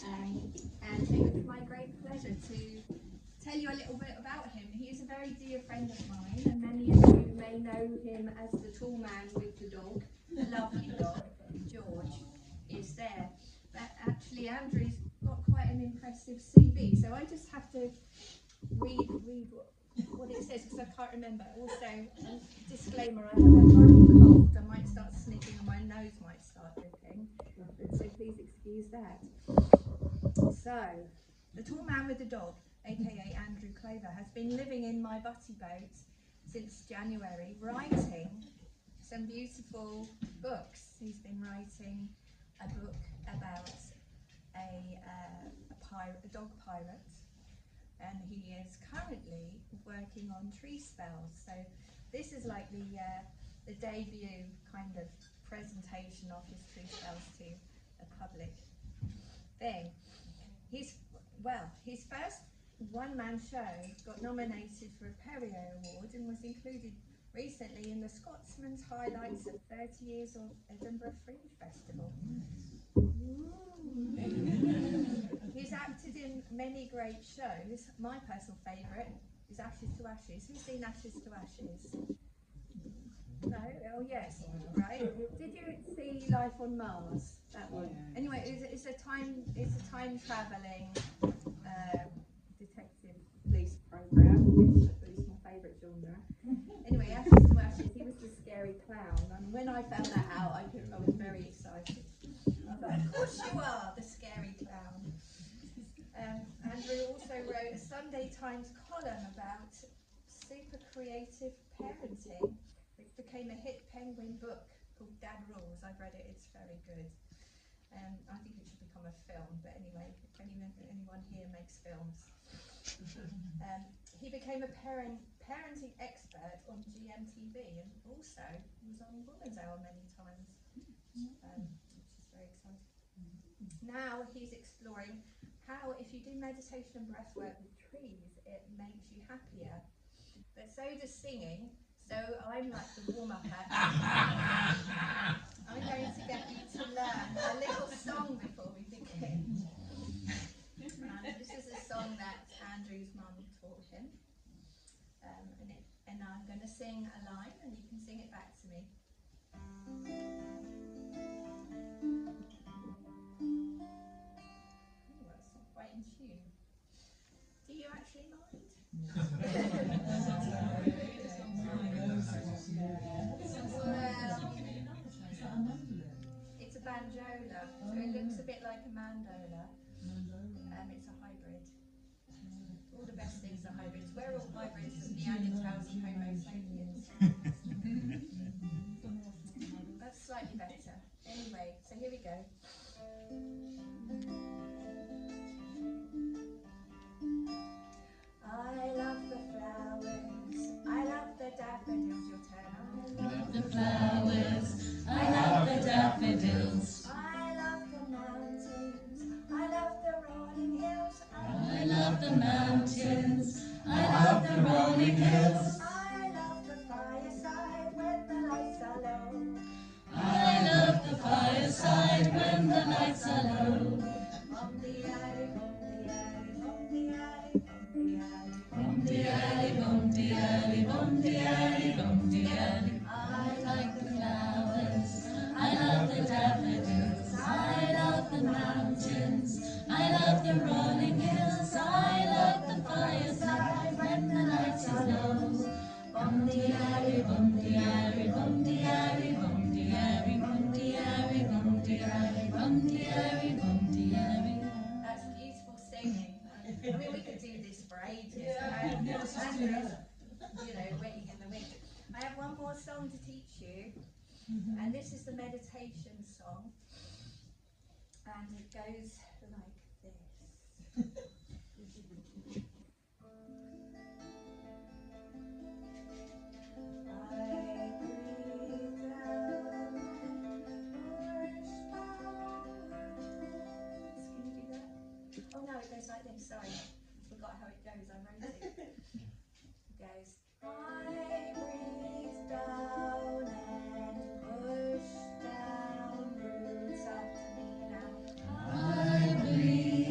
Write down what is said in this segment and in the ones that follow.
And it was my great pleasure to tell you a little bit about him. He is a very dear friend of mine, and many of you may know him as the tall man with the dog, the lovely dog, George, is there. But actually Andrew's got quite an impressive CV, so I just have to read what it says because I can't remember. Also, disclaimer, I have a horrible cold. I might start sniffing and my nose might start dripping, so please excuse that. So, the tall man with the dog, aka Andrew Clover, has been living in my butty boat since January, writing some beautiful books. He's been writing a book about a dog pirate, and he is currently working on tree spells. So this is like the debut kind of presentation of his tree spells to a public thing. His first one-man show got nominated for a Perrier Award and was included recently in the Scotsman's highlights of 30 years of Edinburgh Fringe Festival. He's acted in many great shows. My personal favourite is Ashes to Ashes. Who's seen Ashes to Ashes? No? Oh yes, right. Did you see Life on Mars? That one. Anyway, it's a time travelling detective police program, which is my favourite genre. Anyway, Ashes to Ashes. He was the scary clown, and when I found that out, I was very excited. I thought, of course you are, the scary clown. Andrew also wrote a Sunday Times column about super creative parenting, which became a hit Penguin book called Dad Rules. I've read it, it's very good. I think it should become a film, but anyway, if anyone here makes films. He became a parenting expert on GMTV, and also was on Woman's Hour many times, which is very exciting. Now he's exploring how, if you do meditation and breath work with trees, it makes you happier. But so does singing. So I'm like the warm-up act. I'm going to get you to learn a little song before we begin. This is a song that Andrew's mum taught him. And I'm going to sing a line, and you can sing it back to me. That's not quite in tune. Do you actually mind? It's a banjola, so it looks a bit like a mandola. It's a hybrid. All the best things are hybrids. We're all hybrids of Neanderthals and Homo sapiens. That's slightly better. Anyway, so here we go. I love the flowers, I love the daffodils, your turn. I love the flowers, I love the daffodils. I love the mountains, I love the rolling hills. I love the mountains, I love the rolling hills. I love the fireside when the lights are low. I love the fireside when the lights are low. From the alley, from the alley, from the alley, from the alley, from the alley, from the alley. I like the flowers, I love the daffodils. I love the mountains, I love the rolling hills. I love the fireside when the lights are low. From the alley, from the alley, from the alley, from the alley, from the alley, from the alley, from the alley, from the alley. That's beautiful singing. I mean, we could do this for ages. And waiting in the wind. I have one more song to teach you, and this is the meditation song, and it goes like this. Oh no, it goes like this, sorry. I forgot how it goes, I wrote it. It goes, I breathe down and push down roots up to me now. I breathe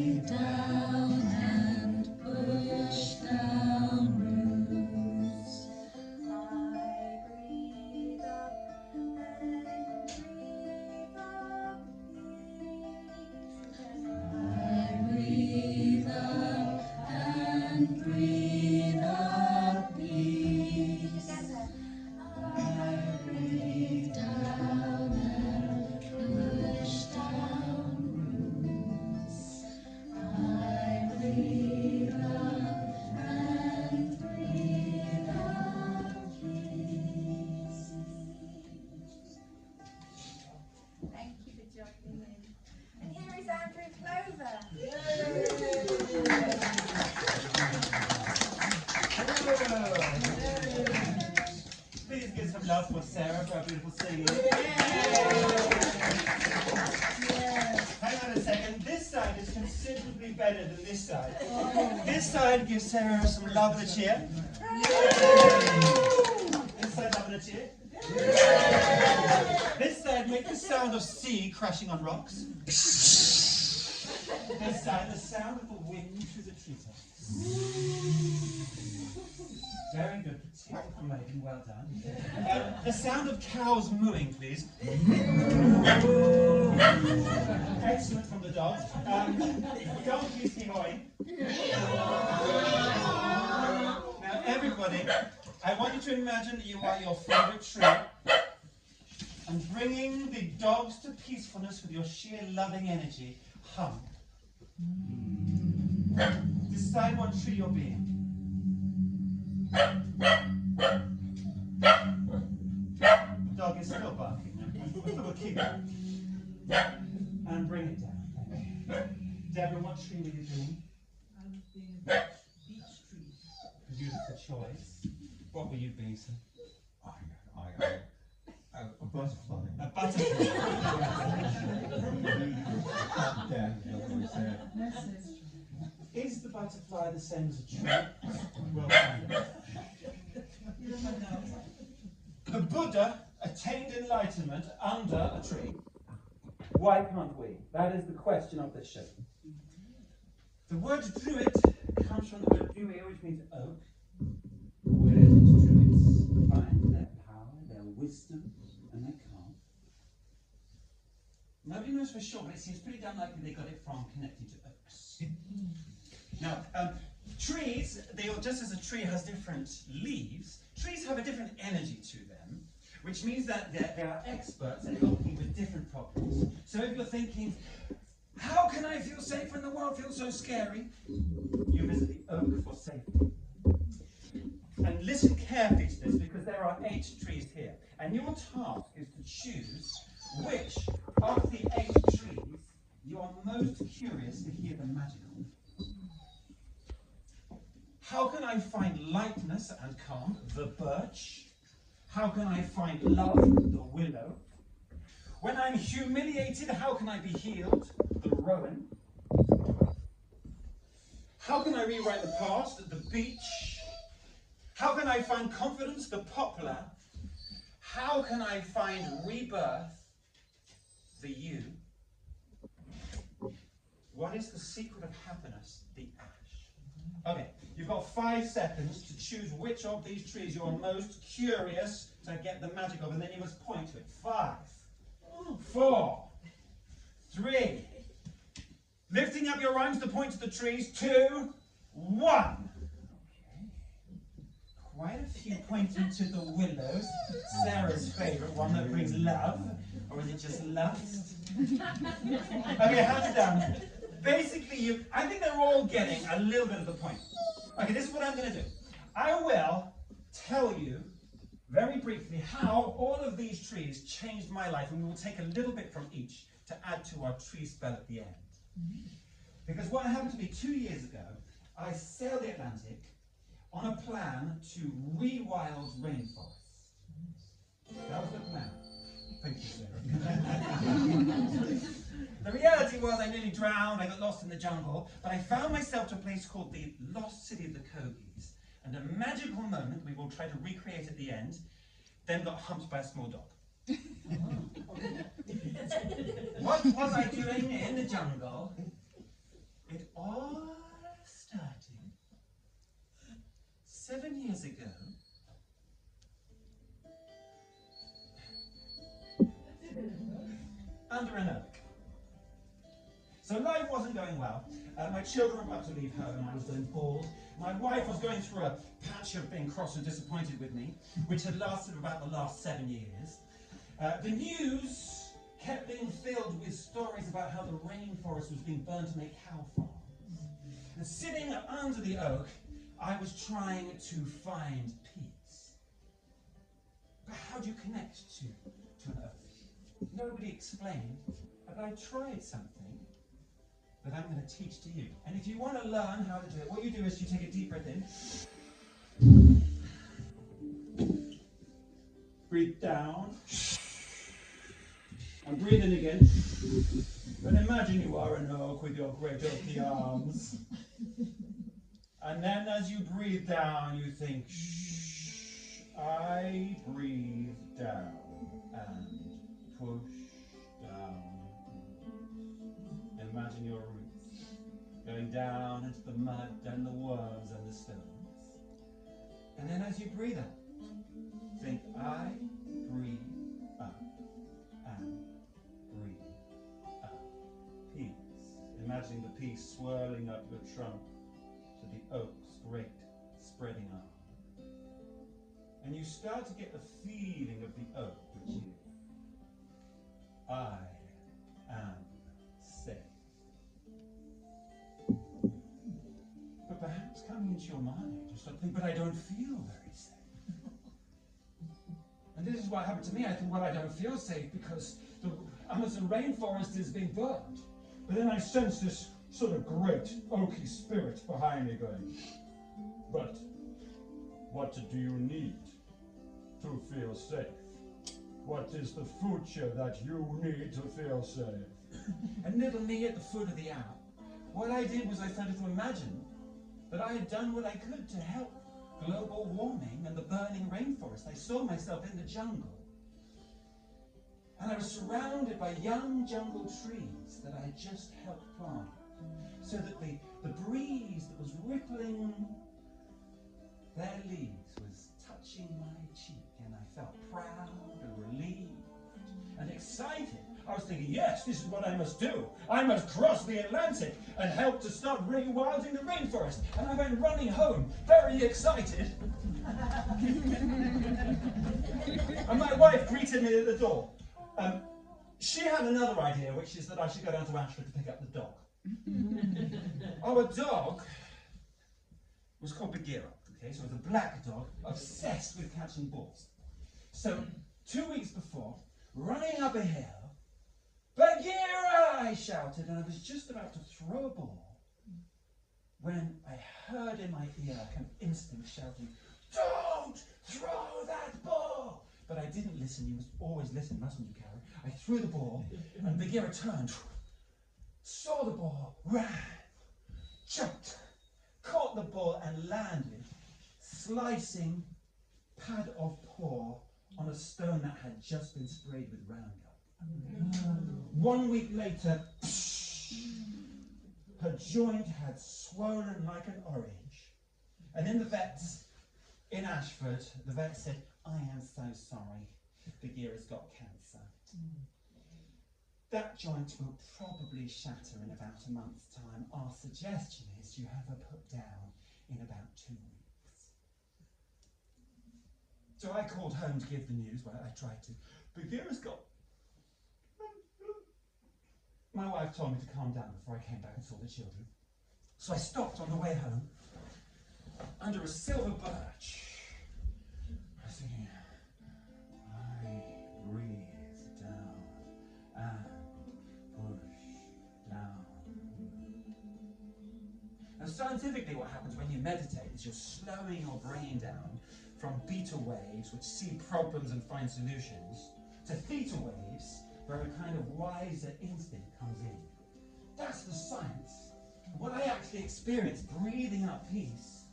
beautiful singing. Hang on a second. This side is considerably better than this side. This side gives Sarah some love and a cheer. This side, love and a cheer. This side, make the sound of sea crashing on rocks. This side, the sound of the wind through the treetops. Very good, particularly for Megan, well done. The sound of cows mooing, please. Excellent from the dogs. Donkeys hee-hawing. Now everybody, I want you to imagine that you are your favourite tree and bringing the dogs to peacefulness with your sheer loving energy. Hum. Decide what tree you're being. The dog is still barking. We'll keep it. And bring it down. Deborah, what tree were you being? I was being a beech tree. Beautiful choice. What were you being, sir? A butterfly. A butterfly. Is the butterfly the same as a tree? Well, the Buddha attained enlightenment under a tree. Why can't we? That is the question of this show. The word druid comes from the word druid, which means oak. Where did druids find their power, their wisdom, and their calm? Nobody knows for sure, but it seems pretty damn likely they got it from connecting to oaks. Now, trees, just as a tree has different leaves, trees have a different energy to them, which means that they are experts at helping with different problems. So if you're thinking, how can I feel safe when the world feels so scary? You visit the oak for safety. And listen carefully to this, because there are 8 trees here. And your task is to choose which of the 8 trees you are most curious to hear the magic of. How can I find lightness and calm? The birch. How can I find love? The willow. When I'm humiliated, how can I be healed? The rowan. How can I rewrite the past? The beech. How can I find confidence? The poplar. How can I find rebirth? The yew. What is the secret of happiness? The ash. Okay, you've got 5 seconds to choose which of these trees you're most curious to get the magic of, and then you must point to it. 5, 4, 3. Lifting up your arms to point to the trees. 2, 1. Quite a few pointing to the willows. Sarah's favourite one that brings love. Or is it just lust? Okay, hands down. Basically, I think they're all getting a little bit of the point. Okay, this is what I'm going to do. I will tell you very briefly how all of these trees changed my life, and we will take a little bit from each to add to our tree spell at the end. Because what happened to me 2 years ago, I sailed the Atlantic on a plan to rewild rainforests. That was the plan. Thank you, Sarah. The reality was I nearly drowned, I got lost in the jungle, but I found myself to a place called the Lost City of the Kogis, and a magical moment we will try to recreate at the end, then got humped by a small dog. What was I doing in the jungle? It all started 7 years ago. Under an oak. So life wasn't going well. My children were about to leave home. I was going bald. My wife was going through a patch of being cross and disappointed with me, which had lasted about the last 7 years. The news kept being filled with stories about how the rainforest was being burned to make cow farms. And sitting under the oak, I was trying to find peace. But how do you connect to an oak? Nobody explained, but I tried something that I'm going to teach to you. And if you want to learn how to do it, what you do is you take a deep breath in. Breathe down. And breathe in again. And imagine you are an oak with your great oaky arms. And then as you breathe down, you think, shh, I breathe down and push down. Imagine your roots going down into the mud and the worms and the stones. And then as you breathe out, think, I breathe up and breathe up. Peace. Imagining the peace swirling up your trunk to the oak's great spreading arm. And you start to get the feeling of the oak with you. I am safe. But perhaps coming into your mind, you start thinking, but I don't feel very safe. And this is what happened to me. I thought, well, I don't feel safe because the Amazon rainforest is being burned. But then I sensed this sort of great oaky spirit behind me going, but what do you need to feel safe? What is the future that you need to feel safe? And little me at the foot of the owl, what I did was I started to imagine that I had done what I could to help global warming and the burning rainforest. I saw myself in the jungle. And I was surrounded by young jungle trees that I had just helped plant. So that the breeze that was rippling their leaves was touching my cheek, and I felt proud and relieved and excited. I was thinking, yes, this is what I must do. I must cross the Atlantic and help to start rewilding the rainforest. And I went running home, very excited. And my wife greeted me at the door. She had another idea, which is that I should go down to Ashford to pick up the dog. Our dog was called Bagheera, okay? So it was a black dog, obsessed with catching balls. So 2 weeks before, running up a hill, Bagheera, I shouted, and I was just about to throw a ball when I heard in my ear like an instinct shouting, don't throw that ball! But I didn't listen. You must always listen, mustn't you, Carrie? I threw the ball, and Bagheera turned, saw the ball, ran, jumped, caught the ball, and landed, slicing pad of paw on a stone that had just been sprayed with Roundup. 1 week later, her joint had swollen like an orange. And in the vets in Ashford, the vet said, I am so sorry, Bagheera's got cancer. That joint will probably shatter in about a month's time. Our suggestion is you have her put down in about 2 weeks. So I called home to give the news. Well, I tried to. Bagheera's got... My wife told me to calm down before I came back and saw the children. So I stopped on the way home under a silver birch. I was thinking, I breathe down and push down. Now scientifically what happens when you meditate is you're slowing your brain down from beta waves, which see problems and find solutions, to theta waves, where a kind of wiser instinct comes in. That's the science. And what I actually experienced breathing up peace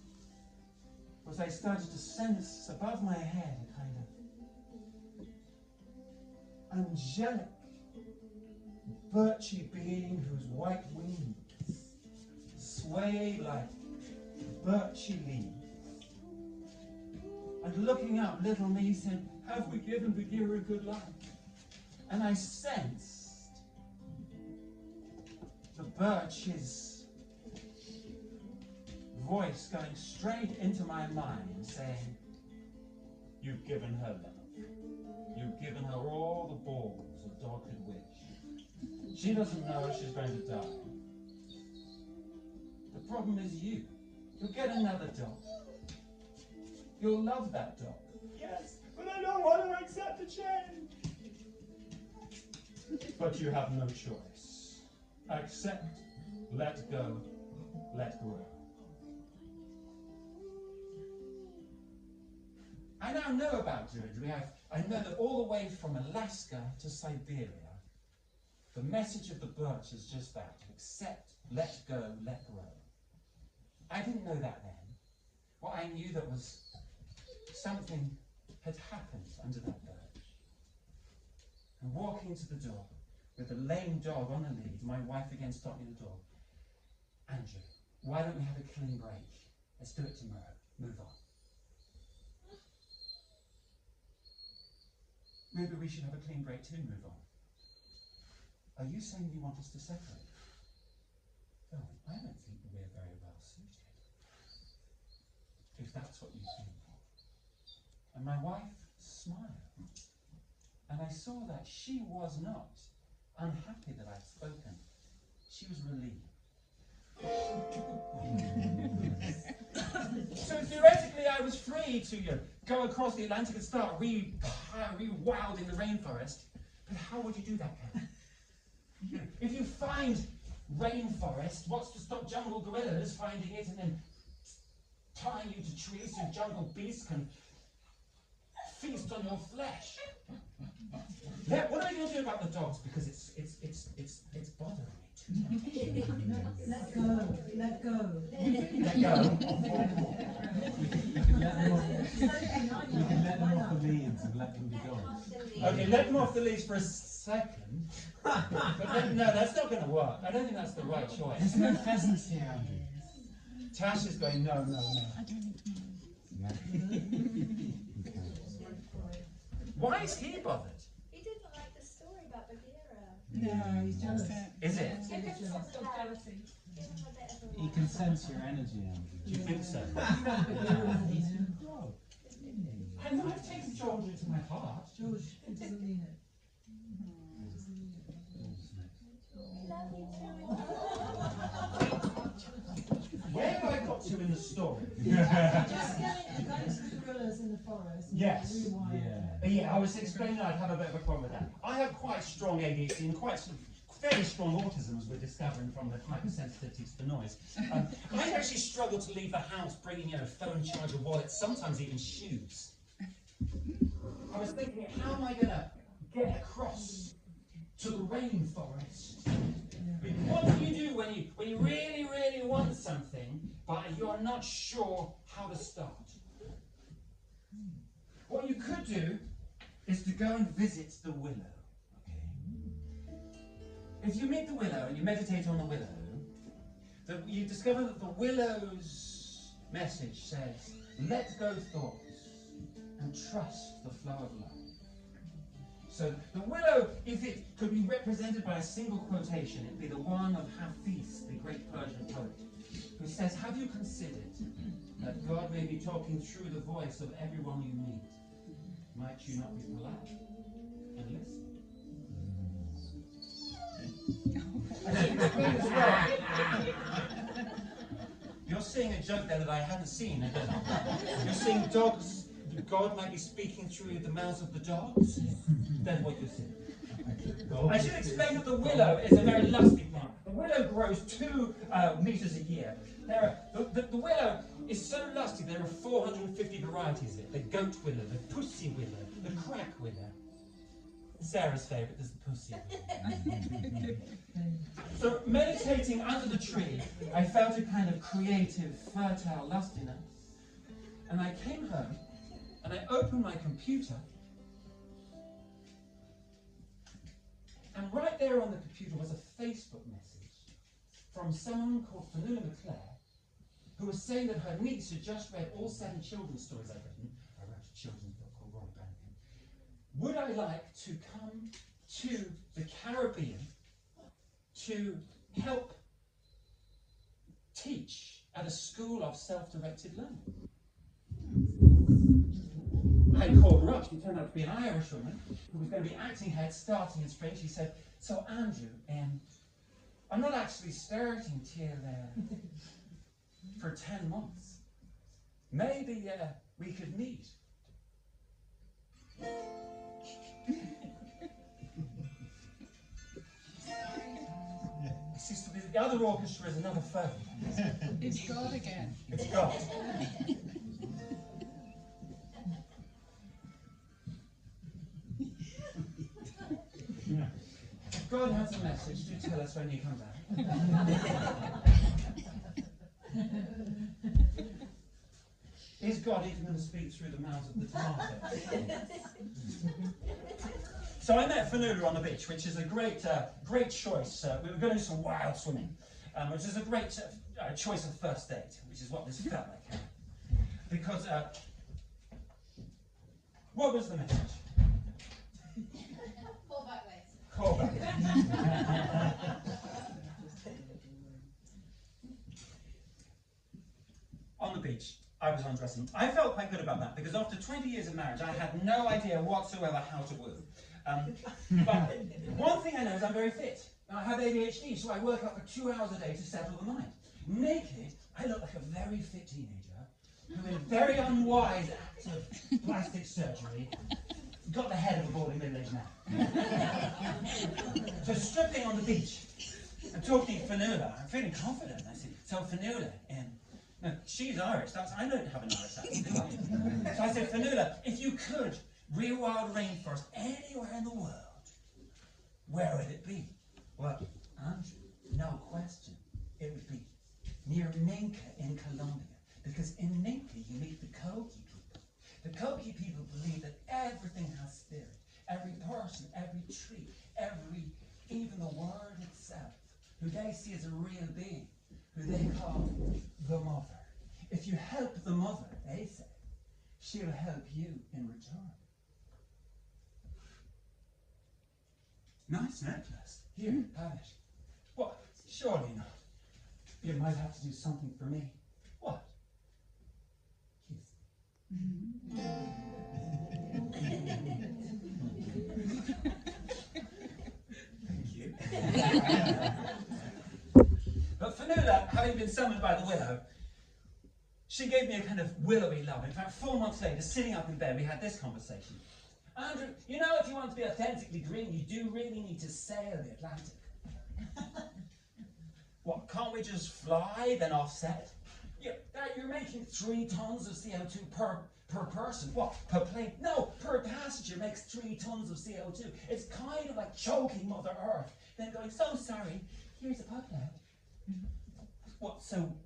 was I started to sense above my head a kind of angelic, birchy being whose white wings swayed like birchy leaves. And looking up, little me said, have we given Bagheera a good life? And I sensed the birch's voice going straight into my mind, saying, you've given her love. You've given her all the balls a dog could wish. She doesn't know she's going to die. The problem is you. You'll get another dog. You'll love that dog. Yes, but I don't want to accept the change. But you have no choice. Accept, let go, let grow. I now know about Druidry. I know that all the way from Alaska to Siberia, the message of the birch is just that: accept, let go, let grow. I didn't know that then. What I knew that was something had happened under that birch. And walking to the door with a lame dog on a lead, my wife again stopped me at the door. Andrew, why don't we have a clean break? Let's do it tomorrow. Move on. Maybe we should have a clean break too, move on. Are you saying you want us to separate? Oh, I don't think we're very well suited. If that's what you think. And my wife smiled. And I saw that she was not unhappy that I'd spoken. She was relieved. So theoretically I was free to go across the Atlantic and start re-wild in the rainforest. But how would you do that, Karen? If you find rainforest, what's to stop jungle gorillas finding it and then tying you to trees so jungle beasts can feast on your flesh? What are we going to do about the dogs? Because it's bothering me too much. Let go. Let go. We can let them off the leads and let them be gone. Okay, let them off the leash for a second. But then, no, that's not going to work. I don't think that's the right choice. There's no pheasants here, Andrew. Tash is going, no. I don't need to. Why is he bothered? He didn't like the story about Bagheera. No, he's jealous. Is it? Give him some Jealous. jealousy. Give him a bit of a He can sense your energy, Andrew. Do you think so? I've never taken George into my heart. George, he doesn't mean it. love you Where have I got to in the story? Just going to the gorillas in the forest. Yes. Rewind. Yeah, I was explaining I'd have a bit of a problem with that. I have quite strong ADHD and quite fairly strong autism, as we're discovering from the hypersensitivity to the noise. I actually struggle to leave the house bringing, phone charger, wallet, sometimes even shoes. I was thinking, how am I going to get across to the rainforest? What do you do when you really, really want something, but you're not sure how to start? What you could do is to go and visit the willow. If you meet the willow and you meditate on the willow, you discover that the willow's message says, let go thoughts and trust the flow of life. So the willow, if it could be represented by a single quotation, it'd be the one of Hafiz, the great Persian poet, who says, have you considered that God may be talking through the voice of everyone you meet? Might you not be polite and listen? You're seeing a joke there that I hadn't seen. You're seeing dogs. God might be speaking through the mouths of the dogs. That's what you're seeing. I should explain that the willow is a very lusty plant. The willow grows 2 meters a year. The willow is so lusty, there are 450 varieties of it. The goat willow, the pussy willow, the crack willow. Sarah's favourite is the pussy willow. So meditating under the tree, I felt a kind of creative, fertile lustiness. And I came home and I opened my computer, and right there on the computer was a Facebook message from someone called Fanula McClare, who was saying that her niece had just read all 7 children's stories I've written. I wrote a children's book called Rowan. Would I like to come to the Caribbean to help teach at a school of self-directed learning? I called her up. She turned out to be an Irish woman who was going to be acting head starting in spring. She said, so Andrew, I'm not actually starting till for 10 months. Maybe we could meet. The other orchestra is another phone. It's God again. It's God. God has a message, do tell us when you come back. Is God even going to speak through the mouths of the tomatoes? So I met Fanula on the beach, which is a great choice. We were going to do some wild swimming, which is a great choice of first date, which is what this felt like. Because, what was the message? Call back later. Call back. On the beach, I was undressing. I felt quite good about that because after 20 years of marriage, I had no idea whatsoever how to woo. But one thing I know is I'm very fit. I have ADHD, so I work out for 2 hours a day to settle the mind. Naked, I look like a very fit teenager who, in a very unwise act of plastic surgery, got the head of a balding middle-aged man. So stripping on the beach and talking to Fanula, I'm feeling confident. I said, so Fanula, no, she's Irish. I don't have an Irish accent, do I? So I said, Fanula, if you could rewild rainforest anywhere in the world, where would it be? Well, Andrew, no question, it would be near Ninka in Colombia. Because in Ninka you meet the Kogi people. The Kogi people believe that everything has spirit. Every person, every tree, even the world itself, who they see as a real being, who they call the mother. If you help the mother, they say, she'll help you in return. Nice necklace. Here, have it. What? Surely not. You might have to do something for me. What? Kiss me. Thank you. But Fanula, having been summoned by the willow, she gave me a kind of willowy love. In fact, 4 months later, sitting up in bed, we had this conversation. Andrew, you know, if you want to be authentically green, you do really need to sail the Atlantic. What, can't we just fly, then offset? You're making 3 tons of CO2 per person. What, per plane? No, per passenger makes 3 tons of CO2. It's kind of like choking Mother Earth, then going, so sorry, here's a poplar. What, so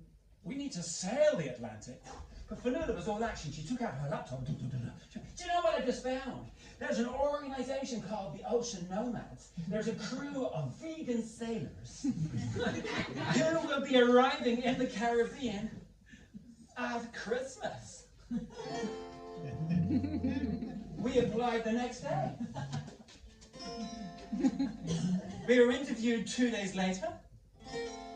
we need to sail the Atlantic? But Fanula was all action. She took out her laptop. Do you know what I just found? There's an organisation called the Ocean Nomads. There's a crew of vegan sailors who will be arriving in the Caribbean at Christmas. We applied the next day. We were interviewed 2 days later.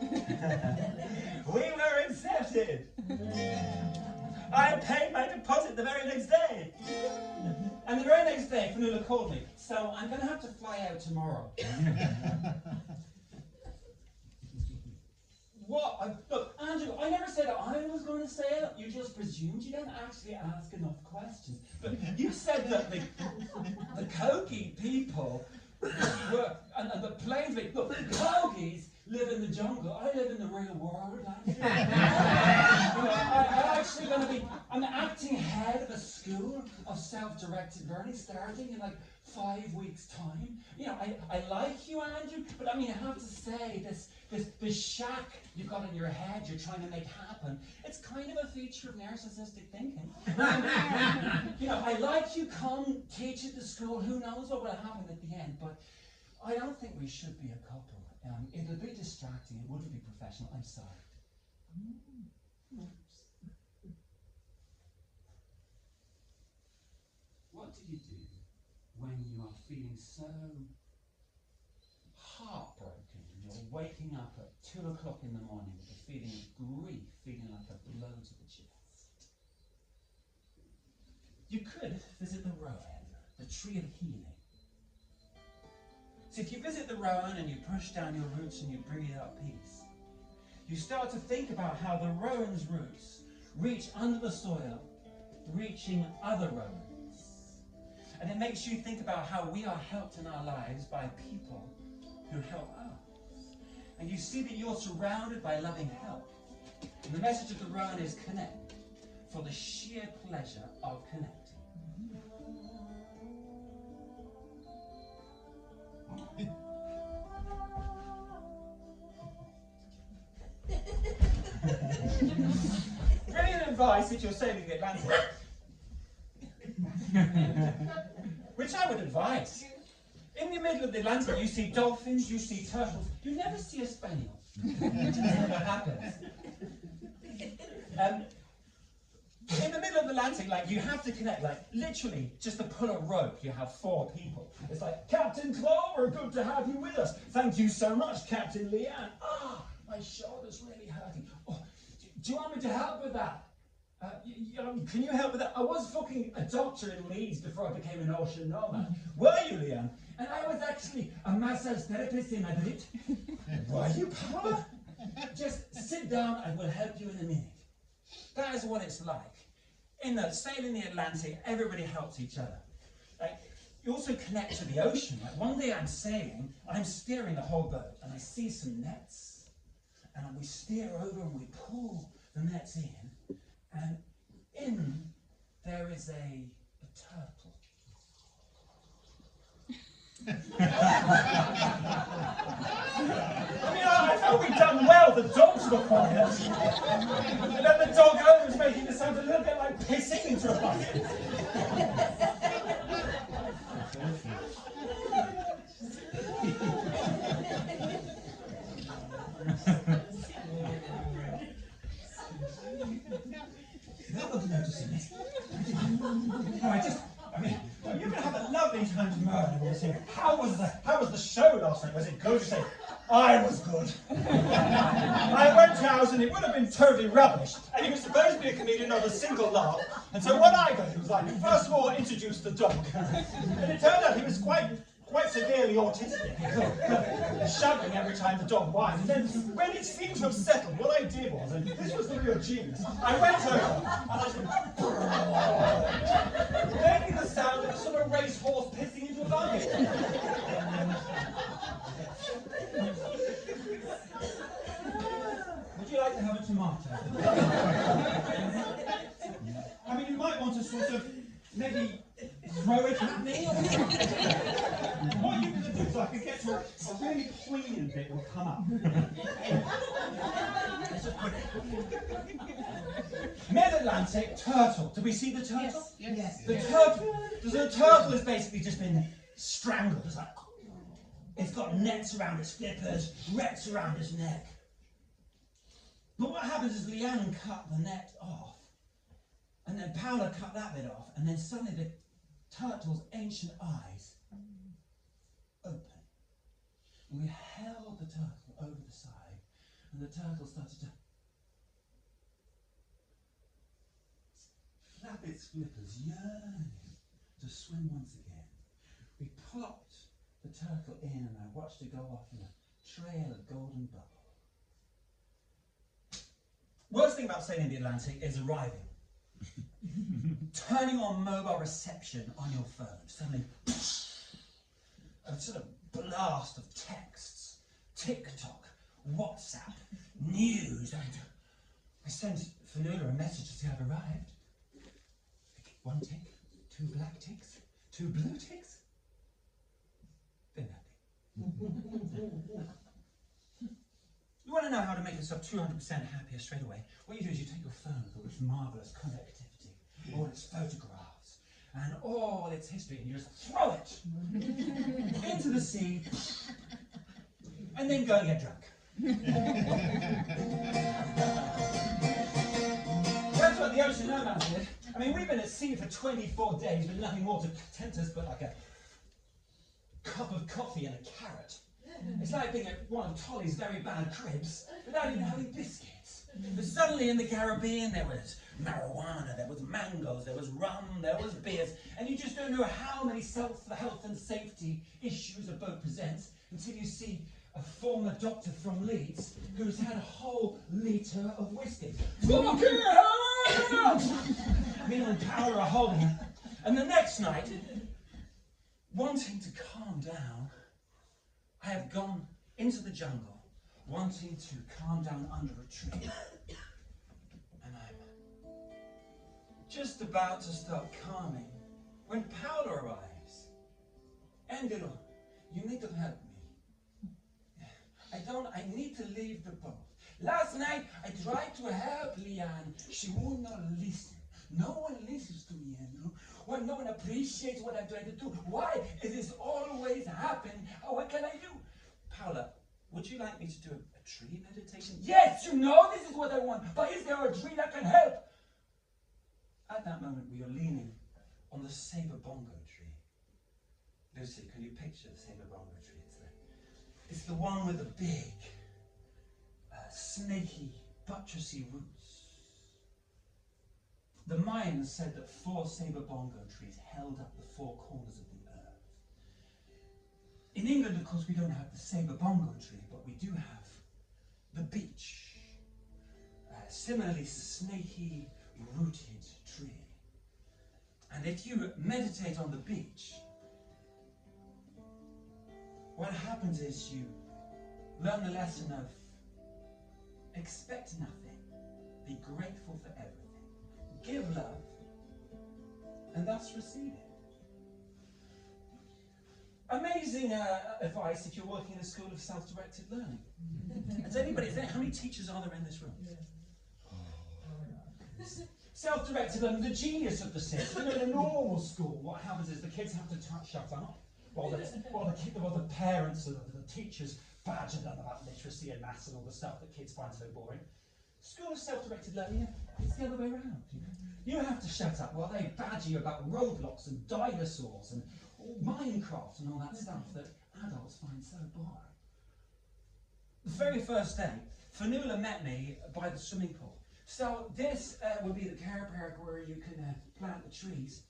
We were accepted. I paid my deposit the very next day. And the very next day, Fanula called me. So I'm going to have to fly out tomorrow. What? Look, Andrew, I never said I was going to sail. You just presumed. You didn't actually ask enough questions. But you said that the Kogi people were, and the plains people, look, the Kogis live in the jungle. I live in the real world, Andrew. I'm the acting head of a school of self-directed learning starting in like 5 weeks' time. You know, I like you, Andrew, but I mean, I have to say, this shack you've got in your head you're trying to make happen, it's kind of a feature of narcissistic thinking. You know, I like you, come teach at the school, who knows what will happen at the end, but I don't think we should be a couple. It would be distracting, it wouldn't be professional, I'm sorry. What do you do when you are feeling so heartbroken and you're waking up at 2 o'clock in the morning with a feeling of grief, feeling like a blow to the chest? You could visit the rowan, the tree of healing. So if you visit the rowan and you push down your roots and you breathe out peace, you start to think about how the rowan's roots reach under the soil, reaching other rowans. And it makes you think about how we are helped in our lives by people who help us. And you see that you're surrounded by loving help. And the message of the rowan is connect, for the sheer pleasure of connecting. Brilliant advice if you're sailing the Atlantic. Which I would advise. In the middle of the Atlantic, you see dolphins, you see turtles. You never see a spaniel. It never happens. In the middle of the Atlantic, like, you have to connect, like, literally, just to pull a rope, you have 4 people. It's like, Captain Clover, good to have you with us. Thank you so much, Captain Leanne. Ah, my shoulder's really hurting. Oh, do you want me to help with that? Can you help with that? I was fucking a doctor in Leeds before I became an ocean nomad. Were you, Leanne? And I was actually a massage therapist in Madrid. Were you, Paula? Just sit down, I will help you in a minute. That is what it's like. In the sailing the Atlantic, everybody helps each other. Like, you also connect to the ocean. Like, one day I'm sailing, I'm steering the whole boat, and I see some nets, and we steer over and we pull the nets in, and in there is a turtle. I felt we'd done well. The dogs were quiet. And then the dog owner was making it sound a little bit like pissing into a bucket. That was noticing it. You're going to have a lovely time tomorrow, and we'll say, how was the show last night? Was it good? You say, I was good. I went out and it would have been totally rubbish. And he was supposed to be a comedian of a single laugh. And so what I got, he was like, first of all, introduce the dog. And it turned out he was quite severely autistic. Shuddering every time the dog whined. And then when it seemed to have settled, what I did was, and this was the real genius, I went over and I just went, making the sound of a sort of racehorse pissing into a bucket. Would you like to have a tomato? I mean, you might want to sort of maybe throw it at me. What you could do is I could get to a really poignant bit will come up. Mid-Atlantic turtle. Do we see the turtle? Yes. The turtle has basically just been strangled. It's like, it's got nets around its flippers, nets around its neck. But what happens is Leanne cut the net off, and then Paula cut that bit off, and then suddenly the turtle's ancient eyes open. And we held the turtle over the side, and the turtle started to flap its flippers, yearning to swim once again. We plopped the turtle in, and I watched it go off in a trail of golden bubbles. Worst thing about sailing the Atlantic is arriving. Turning on mobile reception on your phone. Suddenly, a sort of blast of texts, TikTok, WhatsApp, news. And I sent Fanula a message to say I've arrived. One tick, 2 black ticks, 2 blue ticks. Then happy. You want to know how to make yourself 200% happier straight away? What you do is you take your phone with all its marvellous connectivity, all its photographs, and all its history, and you just throw it into the sea, and then go and get drunk. That's what the ocean nomads did. I mean, we've been at sea for 24 days with nothing more to tempt us but like a cup of coffee and a carrot. It's like being at one of Tolly's very bad cribs without even having biscuits. But suddenly in the Caribbean there was marijuana, there was mangoes, there was rum, there was beers, and you just don't know how many health and safety issues a boat presents until you see a former doctor from Leeds who's had a whole litre of whiskey. Fucking hell! Me and Paula are holding him. And the next night, wanting to calm down, I have gone into the jungle, wanting to calm down under a tree. And I'm just about to start calming when Paula arrives. Angelo, you need to help me. I need to leave the boat. Last night I tried to help Leanne. She would not listen. No one listens to me, Andrew. Well, no one appreciates what I try to do. Why is this always happening? What can I do? Paula, would you like me to do a tree meditation? Yes, you know this is what I want. But is there a tree that can help? At that moment, we are leaning on the saber bongo tree. Lucy, can you picture the saber bongo tree? It's the one with the big, snaky, buttressy roots. The Mayans said that 4 saber bongo trees held up the 4 corners of the earth. In England, of course, we don't have the saber bongo tree, but we do have the beech. Similarly snaky, rooted tree. And if you meditate on the beech, what happens is you learn the lesson of expect nothing, be grateful for everything, give love, and thus receive it. Amazing advice if you're working in a school of self-directed learning. Has anybody, how many teachers are there in this room? Self-directed learning, the genius of the system. You know, in a normal school, what happens is the kids have to shut up. While the parents and the teachers badger them about literacy and maths and all the stuff that kids find so boring. School of self-directed learning, it's the other way around. You have to shut up while they badger you about roadblocks and dinosaurs and Minecraft and all that stuff that adults find so boring. The very first day, Fanula met me by the swimming pool. So this would be the car park where you can plant the trees.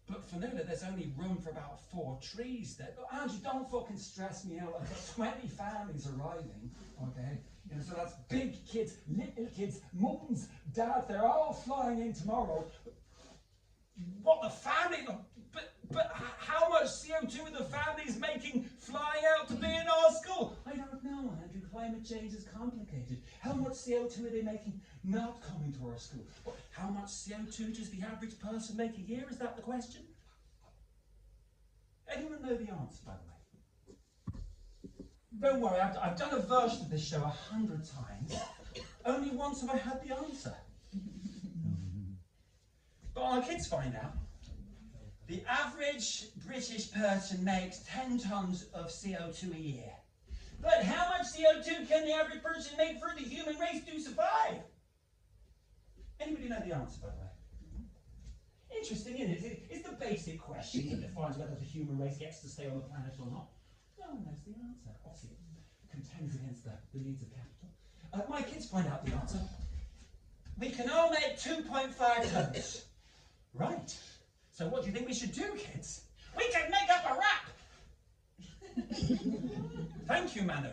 But for Fanula, there's only room for about 4 trees there. Oh, Angie, don't fucking stress me out. I've got 20 families arriving, okay? You know, so that's big kids, little kids, mums, dads, they're all flying in tomorrow. What the family? But how much CO2 are the families making flying out to be in our school? I don't know, Andrew. Climate change is complicated. How much CO2 are they making not coming to our school? But how much CO2 does the average person make a year? Is that the question? Anyone know the answer, by the way? Don't worry, I've done a version of this show 100 times. Only once have I had the answer. But our kids find out. The average British person makes 10 tons of CO2 a year. But how much CO2 can the average person make for the human race to survive? Anybody know the answer, by the way? Interesting, isn't it? It's the basic question that defines whether the human race gets to stay on the planet or not. No one knows the answer. Obviously, it contends against the needs of capital. My kids find out the answer. We can all make 2.5 tons. Right. So what do you think we should do, kids? We can make up a rap! Thank you, Manu.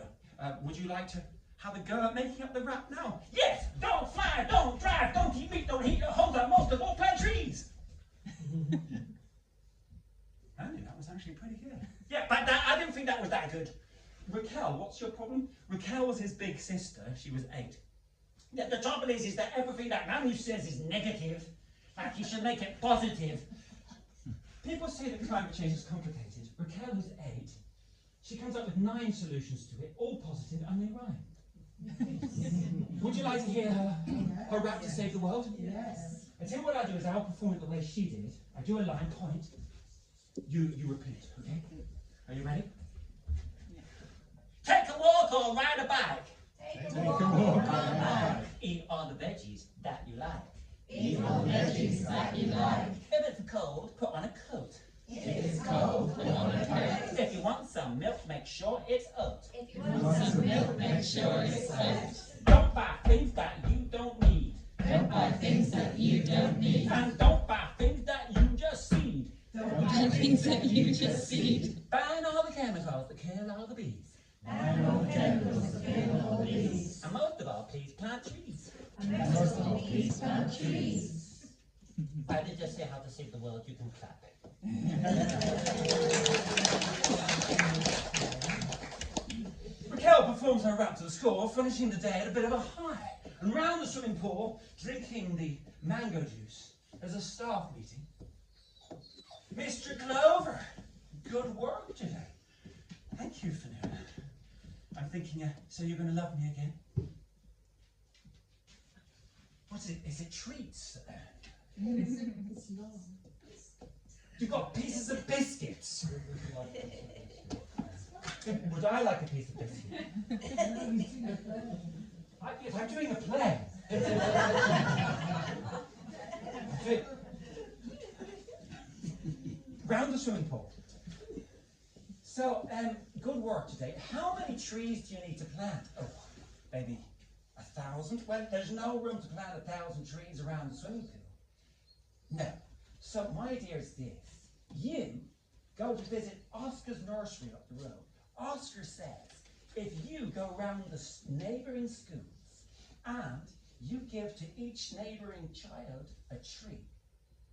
Would you like to have a go at making up the rap now? Yes! Don't fly, don't drive, don't eat meat, don't heat, hold up most of all plant trees! Andy, that was actually pretty good. Yeah, but I didn't think that was that good. Raquel, what's your problem? Raquel was his big sister. She was 8. Yeah, the trouble is that everything that Manu says is negative. Like he should make it positive. People say that climate change is complicated. Raquel, who's 8, she comes up with 9 solutions to it, all positive, and they rhyme. Would you like to hear her rap to save the world? Yes. I tell you what I do is I'll perform it the way she did. I do a line, point. You repeat, okay? Are you ready? Take a walk or ride a bike. Take a walk or ride a bike. Eat all the veggies that you like. Eat all the veggies that you like. If it's cold, put on a coat. If it's cold, put on a coat. If you want some milk, make sure it's oat. If you want some milk, make sure it's oat. Don't buy things that you don't need. Don't buy things that you don't need. And don't buy things that you just seed. Don't buy things that you just seed. Ban all the chemicals that kill all the bees. Ban all the chemicals that kill all the bees. And most of all, please plant trees. And most of all, please plant trees. I did just say how to save the world, you can clap. Raquel performs her rap to the score, finishing the day at a bit of a high. And round the swimming pool, drinking the mango juice, there's a staff meeting. Mr. Clover, good work today. Thank you, Fanula. I'm thinking, so you're going to love me again? What's it? Is it treats? It's long. You've got pieces of biscuits. Would I like a piece of biscuit? If I'm doing a play. Round the swimming pool. So, good work today. How many trees do you need to plant? Oh, maybe 1,000? Well, there's no room to plant 1,000 trees around the swimming pool. No. So my idea is this. You go to visit Oscar's nursery up the road. Oscar says, if you go round the neighbouring schools and you give to each neighbouring child a tree,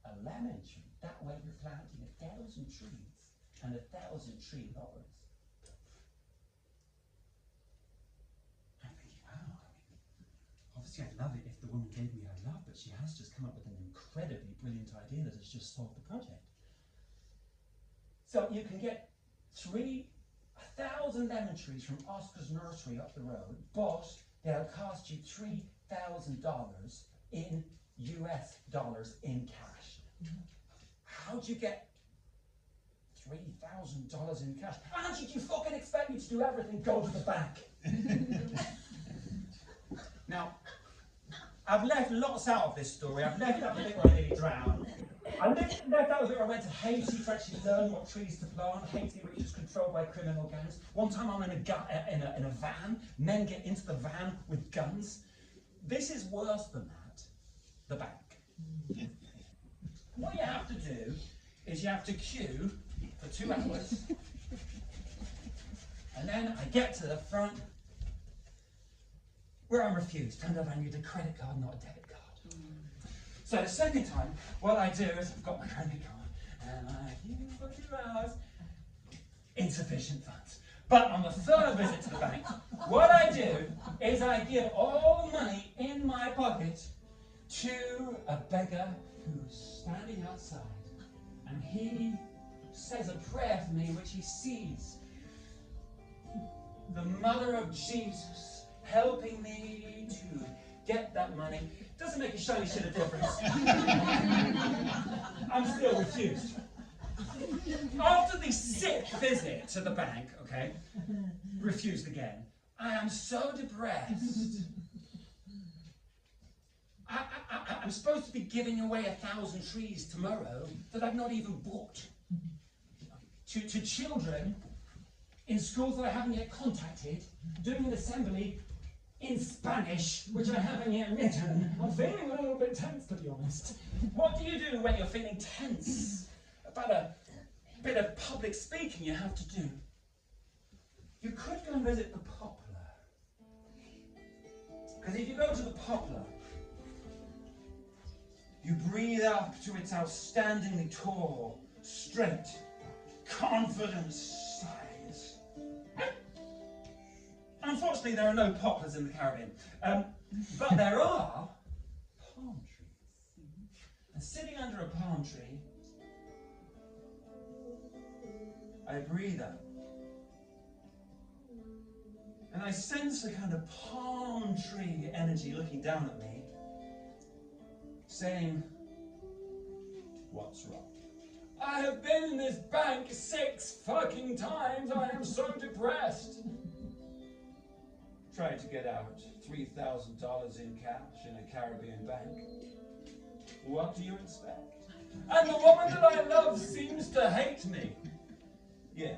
a lemon tree, that way you're planting 1,000 trees and 1,000 tree lovers. I'm thinking, wow, obviously I'd love it if the woman gave me her love, but she has just come up with an incredibly brilliant idea that has just solved the project. So you can get 1,000 lemon trees from Oscar's nursery up the road, but they'll cost you $3,000 in US dollars in cash. How'd you get $3,000 in cash? And did you fucking expect me to do everything? Go to the bank. Now, I've left lots out of this story. I've left out the bit where I nearly drowned. I left out the bit where I went to Haiti to actually learn what trees to plant. Haiti, which is controlled by criminal gangs. One time I'm in a van. Men get into the van with guns. This is worse than that. The bank. What you have to do is you have to queue for 2 hours. And then I get to the front where I'm refused. Turned out I need a credit card, not a debit card. So the second time, what I do is I've got my credit card and I queue for 2 hours. Insufficient funds. But on the third visit to the bank, what I do is I give all the money in my pocket to a beggar who's standing outside, and he says a prayer for me in which he sees the Mother of Jesus helping me to get that money. Doesn't make a shiny shit of difference. I'm still refused. After the 6th visit to the bank, okay, refused again, I am so depressed. I'm supposed to be giving away 1,000 trees tomorrow that I've not even bought to children in schools that I haven't yet contacted, doing an assembly in Spanish, which I haven't yet written. I'm feeling a little bit tense, to be honest. What do you do when you're feeling tense about a bit of public speaking you have to do? You could go and visit the poplar. Because if you go to the poplar, you breathe up to its outstandingly tall, straight, confident size. Unfortunately, there are no poplars in the Caribbean, but there are palm trees. And sitting under a palm tree, I breathe out. And I sense a kind of palm tree energy looking down at me, saying, "What's wrong?" I have been in this bank 6 fucking times. I am so depressed. Trying to get out $3,000 in cash in a Caribbean bank. What do you expect? And the woman that I love seems to hate me. Yeah.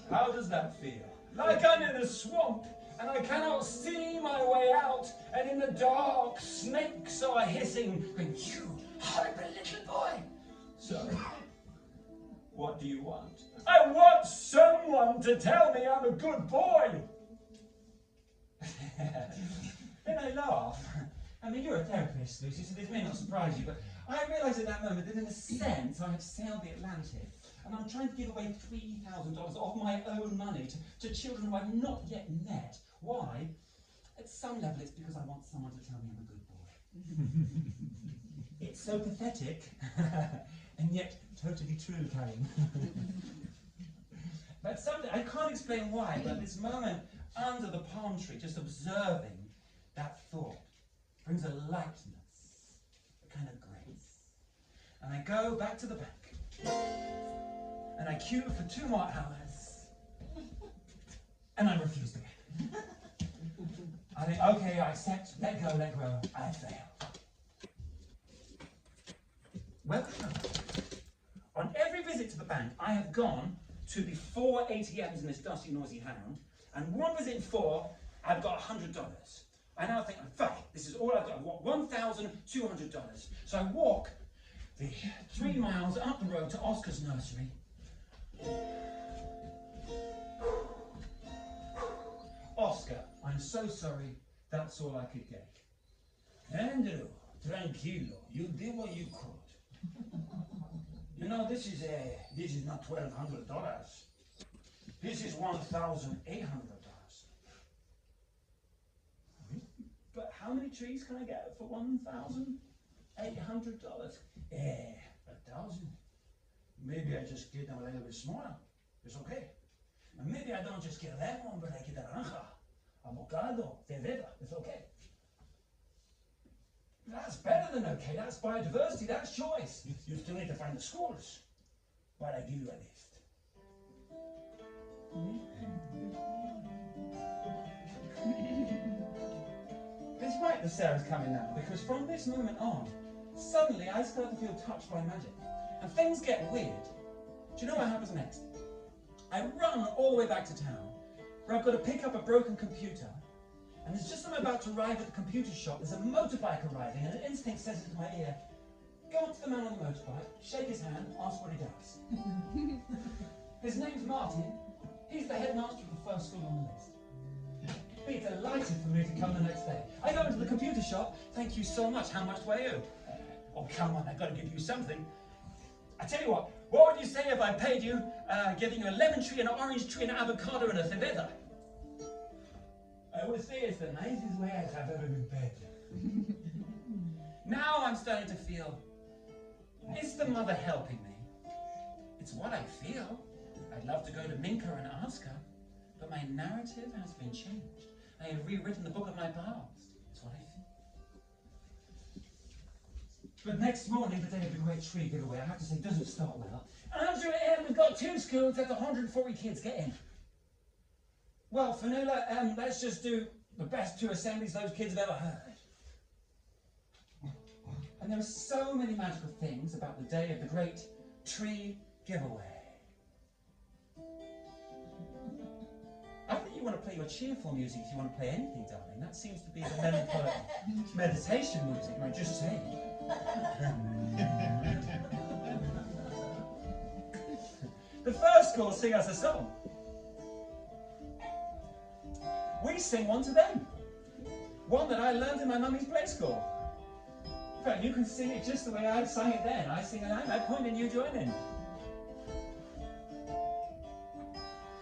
How does that feel? Like I'm in a swamp and I cannot see my way out, and in the dark snakes are hissing, going, "You horrible little boy." So, what do you want? I want someone to tell me I'm a good boy. Then I laugh. I mean, you're a therapist, Lucy, so this may not surprise you, but I realise at that moment that in a sense I have sailed the Atlantic, and I'm trying to give away $3,000 of my own money to children who I've not yet met. Why? At some level it's because I want someone to tell me I'm a good boy. It's so pathetic And yet, totally true, Karen. But something, I can't explain why, but this moment under the palm tree, just observing that thought, brings a lightness, a kind of grace. And I go back to the bank, and I queue for 2 more hours, and I refuse again. I think, okay, I accept, let go, I fail. Well, on every visit to the bank, I have gone to the 4 ATMs in this dusty, noisy town, and one visit in 4, I've got $100. I now think, fuck it, this is all I've got. I've got $1,200. So I walk the 3 miles up the road to Oscar's nursery. Oscar, I'm so sorry, that's all I could get. Andrew, tranquilo, you did what you could. You know, this is not $1,200. This is $1,800. But how many trees can I get for $1,800? 1,000. Maybe I just get them a little bit smaller. It's okay. And maybe I don't just get lemon, but I get naranja, avocado, cerveza. It's okay. That's better than okay. That's biodiversity. That's choice. You still need to find the schools. But I give you a list. It's right that Sarah's coming now, because from this moment on, suddenly I start to feel touched by magic. And things get weird. Do you know what happens next? I run all the way back to town, where I've got to pick up a broken computer. And it's just as I'm about to arrive at the computer shop, there's a motorbike arriving, and an instinct says into my ear, go up to the man on the motorbike, shake his hand, ask what he does. His name's Martin. He's the headmaster of the first school on the list. Be delighted for me to come the next day. I go into the computer shop. Thank you so much. How much do I owe? Oh, come on, I've got to give you something. I tell you what would you say if I paid you, giving you a lemon tree, an orange tree, an avocado, and a cerveza? I would say it's the nicest way I have ever been paid. Now I'm starting to feel, is the mother helping me? It's what I feel. I'd love to go to Minka and ask her, but my narrative has been changed. I have rewritten the book of my past. It's what I feel. But next morning, the day of the great tree giveaway, I have to say, doesn't start well. Andrew and we've got 2 schools, that's 140 kids, get in. Well, Fanula, let's just do the best 2 assemblies those kids have ever heard. And there are so many magical things about the day of the great tree giveaway. I think you want to play your cheerful music if you want to play anything, darling. That seems to be the melancholic meditation music, I'm just saying. The first school sing us a song. We sing one to them. One that I learned in my mummy's play school. In fact, you can sing it just the way I sang it then. I sing it out, I point and you join in.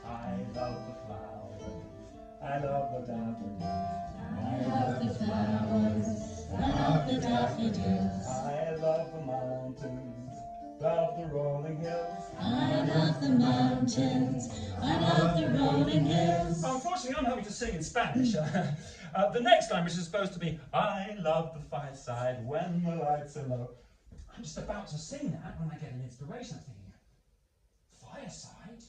I love the flowers, I love the daffodils. I love the flowers, I love the daffodils. I love the mountains, love the rolling hills. I love the mountains, I love the rolling hills. Unfortunately, I'm having to sing in Spanish. The next line, which is supposed to be, I love the fireside when the lights are low. I'm just about to sing that when I get an inspiration. I'm thinking, fireside?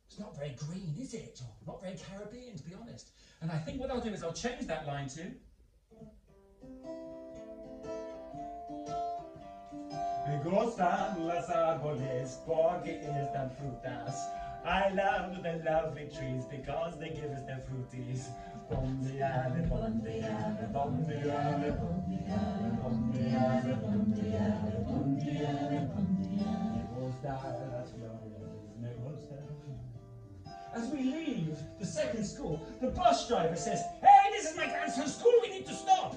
It's not very green, is it? Or not very Caribbean, to be honest. And I think what I'll do is I'll change that line to... Me gustan las árboles porque están frutas. I love the lovely trees because they give us their fruities. Bombiale, bombiale, bombiale, bombiale, bombiale, bombiale, bombiale, bombiale. Me gustan las flores, me gustan. As we leave the second school, the bus driver says, "Hey, this is my grandson's school, we need to stop."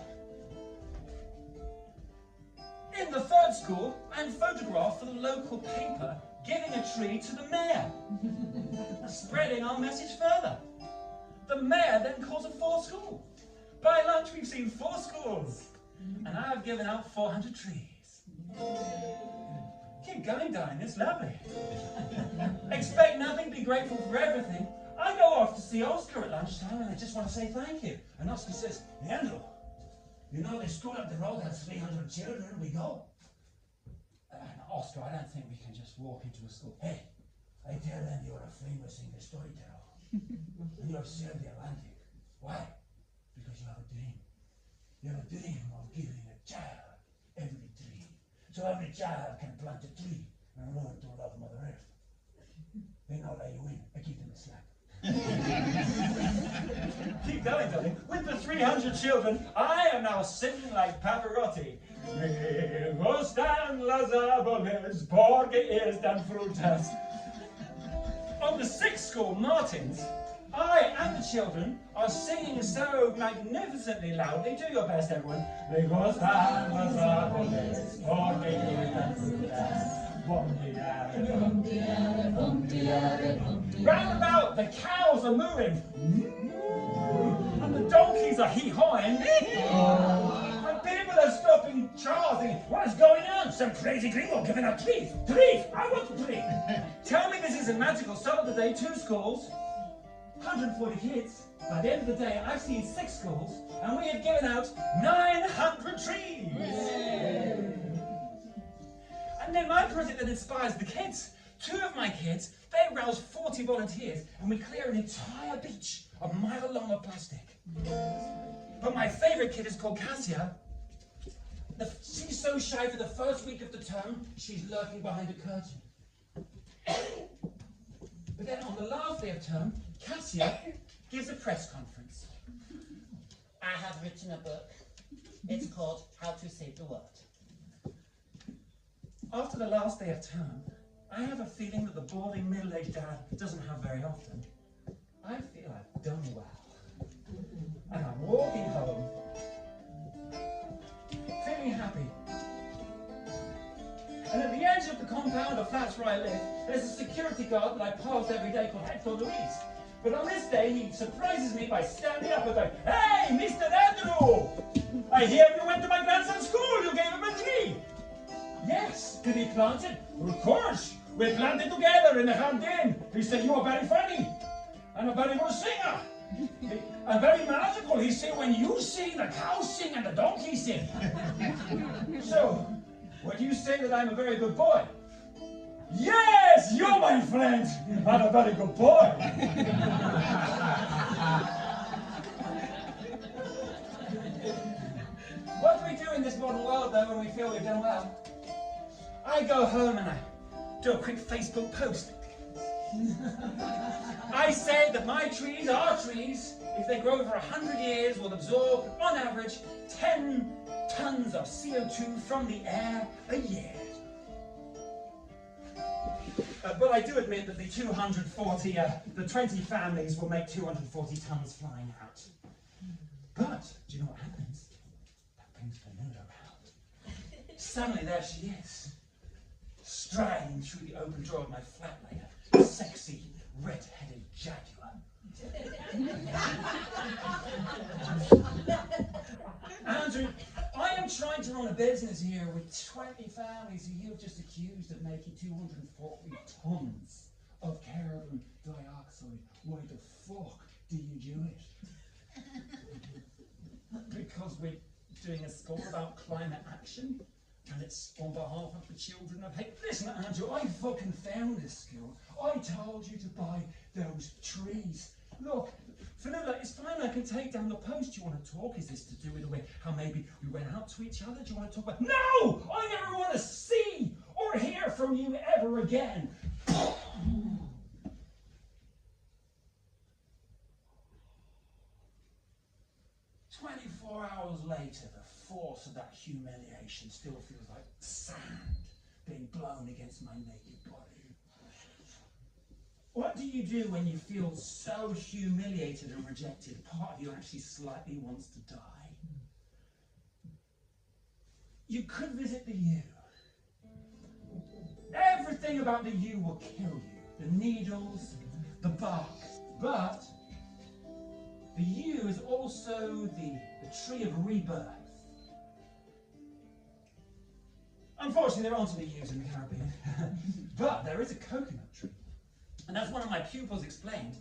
In the third school, I'm photographed for the local paper, giving a tree to the mayor, spreading our message further. The mayor then calls a 4th school. By lunch, we've seen 4 schools, and I've given out 400 trees. Keep going, darling, it's lovely. Expect nothing, be grateful for everything. I go off to see Oscar at lunchtime and I just want to say thank you. And Oscar says, Andrew, you know the school up the road has 300 children, we go. Oscar, I don't think we can just walk into a school. Hey, I tell them you're a famous English storyteller. And you have sailed the Atlantic. Why? Because you have a dream. You have a dream of giving a child every tree. So every child can plant a tree and learn to love Mother Earth. They now let you in. I give them a slap. Keep going, darling. With the 300 children, I am now singing like Pavarotti. Me gustan las árboles porque están frutas. On the sixth school, Martin's, I and the children are singing so magnificently loudly. Do your best, everyone. Me gustan las árboles porque están frutas. Round about, the cows are mooing, and the donkeys are hee-hawing, and people are stopping Charles thinking, what is going on? Some crazy gringo giving out trees. Trees! I want a tree! Tell me this isn't magical. Start of the day, 2 schools, 140 kids. By the end of the day, I've seen 6 schools, and we have given out 900 trees! Yay. And then my project that inspires the kids. 2 of my kids, they rouse 40 volunteers and we clear an entire beach a mile long of plastic. But my favourite kid is called Cassia. She's so shy for the first week of the term, she's lurking behind a curtain. But then on the last day of term, Cassia gives a press conference. I have written a book. It's called How to Save the World. After the last day of term, I have a feeling that the boring middle-aged dad doesn't have very often. I feel I've done well. And I'm walking home, feeling happy. And at the edge of the compound of flats where I live, there's a security guard that I pass every day called Hector Luis. But on this day, he surprises me by standing up and going, "Hey, Mr. Andrew! I hear you went to my grandson's school, you gave him a tree!" "Yes, did he plant it?" "Of course, we planted together in the canteen. He said you are very funny and a very good singer. And very magical. He said when you sing, the cows sing and the donkeys sing. So, would you say that I'm a very good boy?" "Yes, you're my friend and a very good boy." What do we do in this modern world though when we feel we've done well? I go home and I do a quick Facebook post. I say that my trees, our trees, if they grow for 100 years, will absorb, on average, 10 tons of CO2 from the air a year. But I do admit that the 20 families will make 240 tons flying out. But, do you know what happens? That brings Vanilla around. Suddenly there she is, striding through the open door of my flat like a sexy, red-headed jaguar. Andrew, I am trying to run a business here with 20 families who you've just accused of making 240 tons of carbon dioxide. Why the fuck do you do it? Because we're doing a school about climate action, and it's on behalf of the children of hate. Listen, Andrew, I fucking found this school. I told you to buy those trees. Look, Vanilla, it's fine, I can take down the post. Do you want to talk? Is this to do with the way how maybe we went out to each other? Do you want to talk about... No! I never want to see or hear from you ever again. 24 hours later, the force of that humiliation still feels like sand being blown against my naked body. What do you do when you feel so humiliated and rejected, part of you actually slightly wants to die? You could visit the U. Everything about the U will kill you. The needles, the bark. But the U is also the tree of rebirth. Unfortunately, there aren't any ewes in the Caribbean. But there is a coconut tree. And as one of my pupils explained,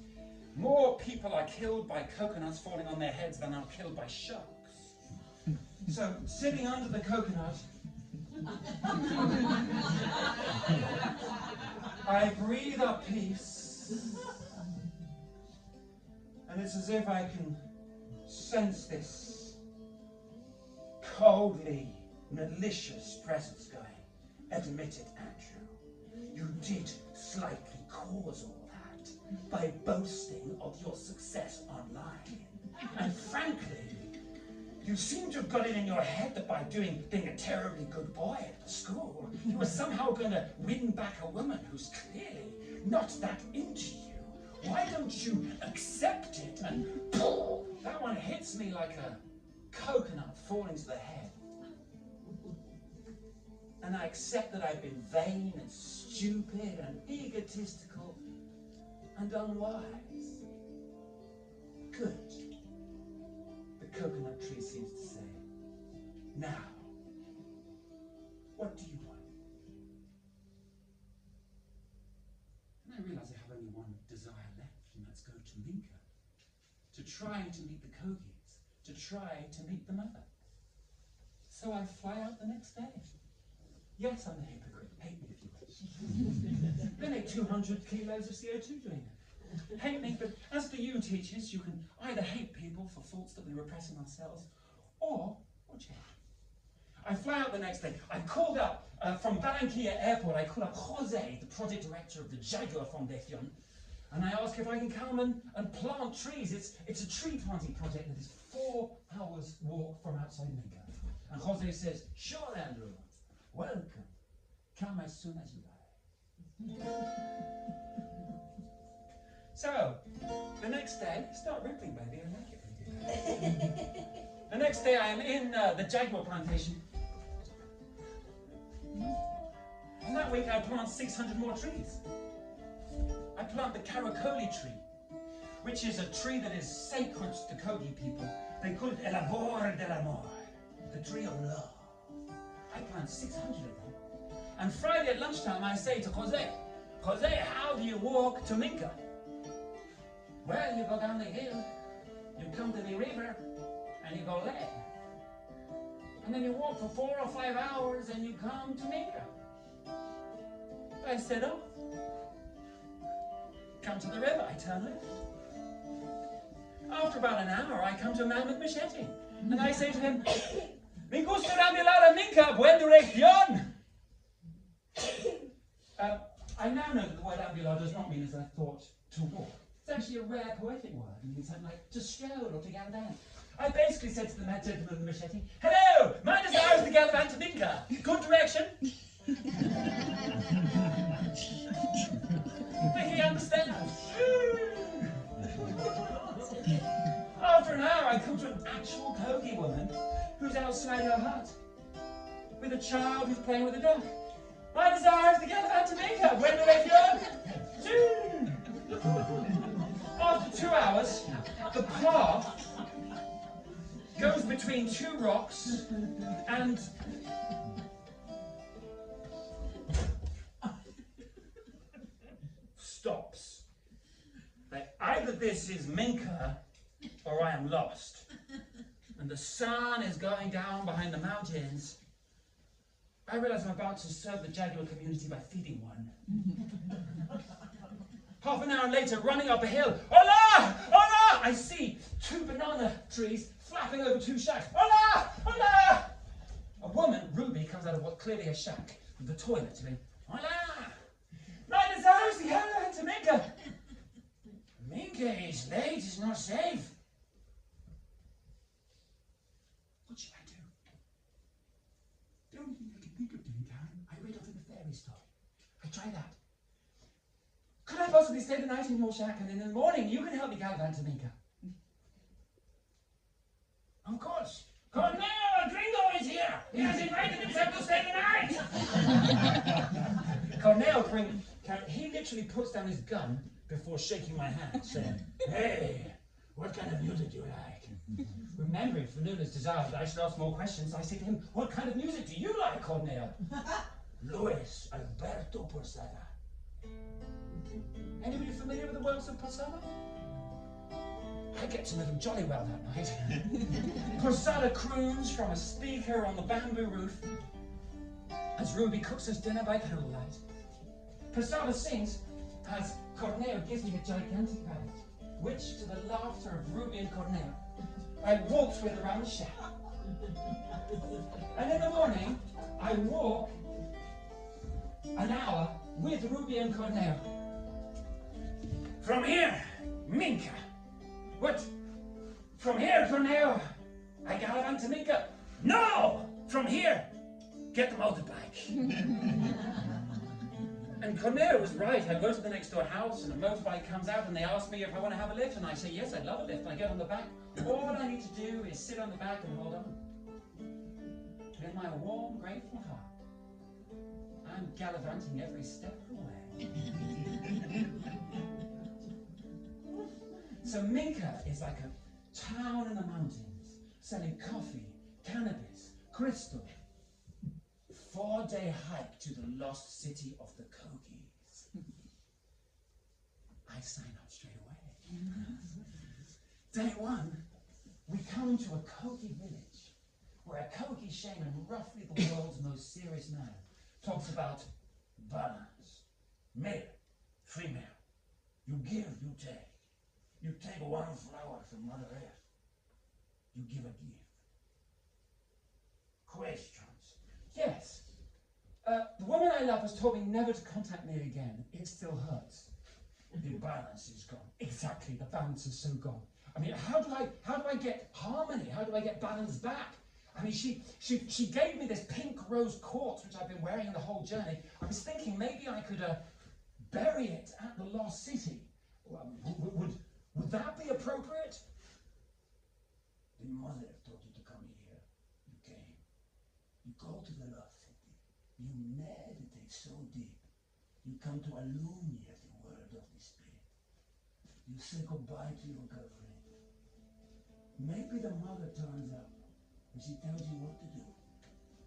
more people are killed by coconuts falling on their heads than are killed by sharks. So, sitting under the coconut, I breathe up peace, and it's as if I can sense this coldly malicious presence going. Admit it, Andrew. You did slightly cause all that by boasting of your success online. And frankly, you seem to have got it in your head that by being a terribly good boy at the school, you were somehow going to win back a woman who's clearly not that into you. Why don't you accept it? And that one hits me like a coconut falling to the head. And I accept that I've been vain and stupid and egotistical and unwise. Good. The coconut tree seems to say, now, what do you want? And I realise I have only one desire left, and that's go to Minka, to try to meet the Kogis, to try to meet the mother. So I fly out the next day. Yes, I'm a hypocrite. Hate me if you wish. Donate 200 kilos of CO2 doing it. Hate me, but as the U teaches, you can either hate people for faults that we repress in ourselves, or change. I fly out the next day. I called up from Barranquilla Airport. I called up Jose, the project director of the Jaguar Foundation, and I asked if I can come and plant trees. It's a tree planting project that is 4 hours walk from outside Minka. And Jose says, sure, Andrew. Welcome. Come as soon as you like. So, the next day, start rippling, baby. I like it. The next day, I am in the Jaguar plantation. And that week, I plant 600 more trees. I plant the caracoli tree, which is a tree that is sacred to the Kogi people. They call it el arbor del amor, the tree of love. I plant 600 of them. And Friday at lunchtime, I say to Jose, how do you walk to Minka? Well, you go down the hill, you come to the river, and you go left. And then you walk for 4 or 5 hours, and you come to Minka. I said, oh. Come to the river, I turn left. After about an hour, I come to a man with machete. And I say to him, Me gusta ambular a Minka, buen dirección. I now know that the word ambular does not mean as I thought to walk. It's actually a rare poetic word. It means something like to stroll or to gallivant. I basically said to the gentleman with the machete, hello, my desire is to gallivant to Minka. Good direction. But he understands. After an hour, I come to an actual Kogi woman who's outside her hut with a child who's playing with a duck. My desire is to gallivant to Minka. When do they go? After 2 hours, the path goes between 2 rocks and stops. Like, either this is Minka or I am lost. And the sun is going down behind the mountains. I realize I'm about to serve the Jaguar community by feeding one. Half an hour later, running up a hill, hola! Hola! I see 2 banana trees flapping over 2 shacks. Hola! Hola! A woman, Ruby, comes out of what clearly a shack with the toilet to me. Hola! My desire is to gallivant to Minka. Minka is late, it's not safe. What should I do? The only thing I can think of doing, Karen, I read off in the fairy story. I try that. Could I possibly stay the night in your shack and in the morning you can help me gallivant to Minka? Of course. Cornel, Gringo is here. He has invited himself to stay the night. Cornel, he literally puts down his gun before shaking my hand, saying, hey, what kind of music do you like? Remembering for Nuna's desire that I should ask more questions, I say to him, what kind of music do you like, Cornel? Luis Alberto Posada. Anybody familiar with the works of Posada? I get to know them jolly well that night. Posada croons from a speaker on the bamboo roof as Ruby cooks us dinner by candlelight. Posada sings as Corneo gives me a gigantic rabbit, which, to the laughter of Ruby and Corneo, I waltz with around the shack. And in the morning, I walk an hour with Ruby and Corneo. From here, Minka. What? From here, Corneo, I gallivant to Minka. No! From here, get the motorbike. And Corneo was right. I go to the next door house and a motorbike comes out and they ask me if I want to have a lift and I say, yes, I'd love a lift. And I get on the back. All I need to do is sit on the back and hold on. And in my warm, grateful heart, I'm gallivanting every step of the way. So Minka is like a town in the mountains, selling coffee, cannabis, crystal. 4-day hike to the lost city of the Kogis. I sign up straight away. Day one, we come to a Kogi village, where a Kogi shaman, roughly the world's most serious man, talks about balance, male, female. You give, you take. You take one flower from Mother Earth. You give a gift. Questions? Yes. The woman I love has told me never to contact me again. It still hurts. The balance is gone. Exactly, the balance is so gone. I mean, how do I get harmony? How do I get balance back? I mean, she gave me this pink rose quartz, which I've been wearing the whole journey. I was thinking maybe I could bury it at the lost city. Would that be appropriate? The mother told you to come here. You came. You go to the lost city. You meditate so deep. You come to illuminate the world of the spirit. You say goodbye to your girlfriend. Maybe the mother turns up and she tells you what to do. Thank you.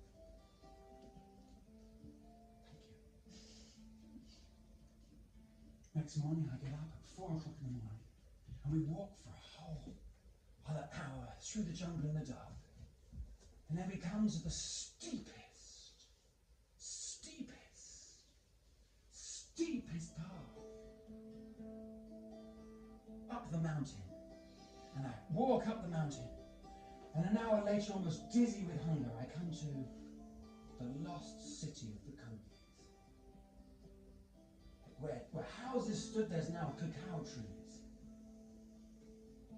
Next morning I get up at 4 o'clock in the morning and we walk for a whole other hour through the jungle in the dark. And then we come to the steepest path up the mountain. And I walk up the mountain. And an hour later, almost dizzy with hunger, I come to the lost city of the Kogis. Where houses stood, there's now cacao trees.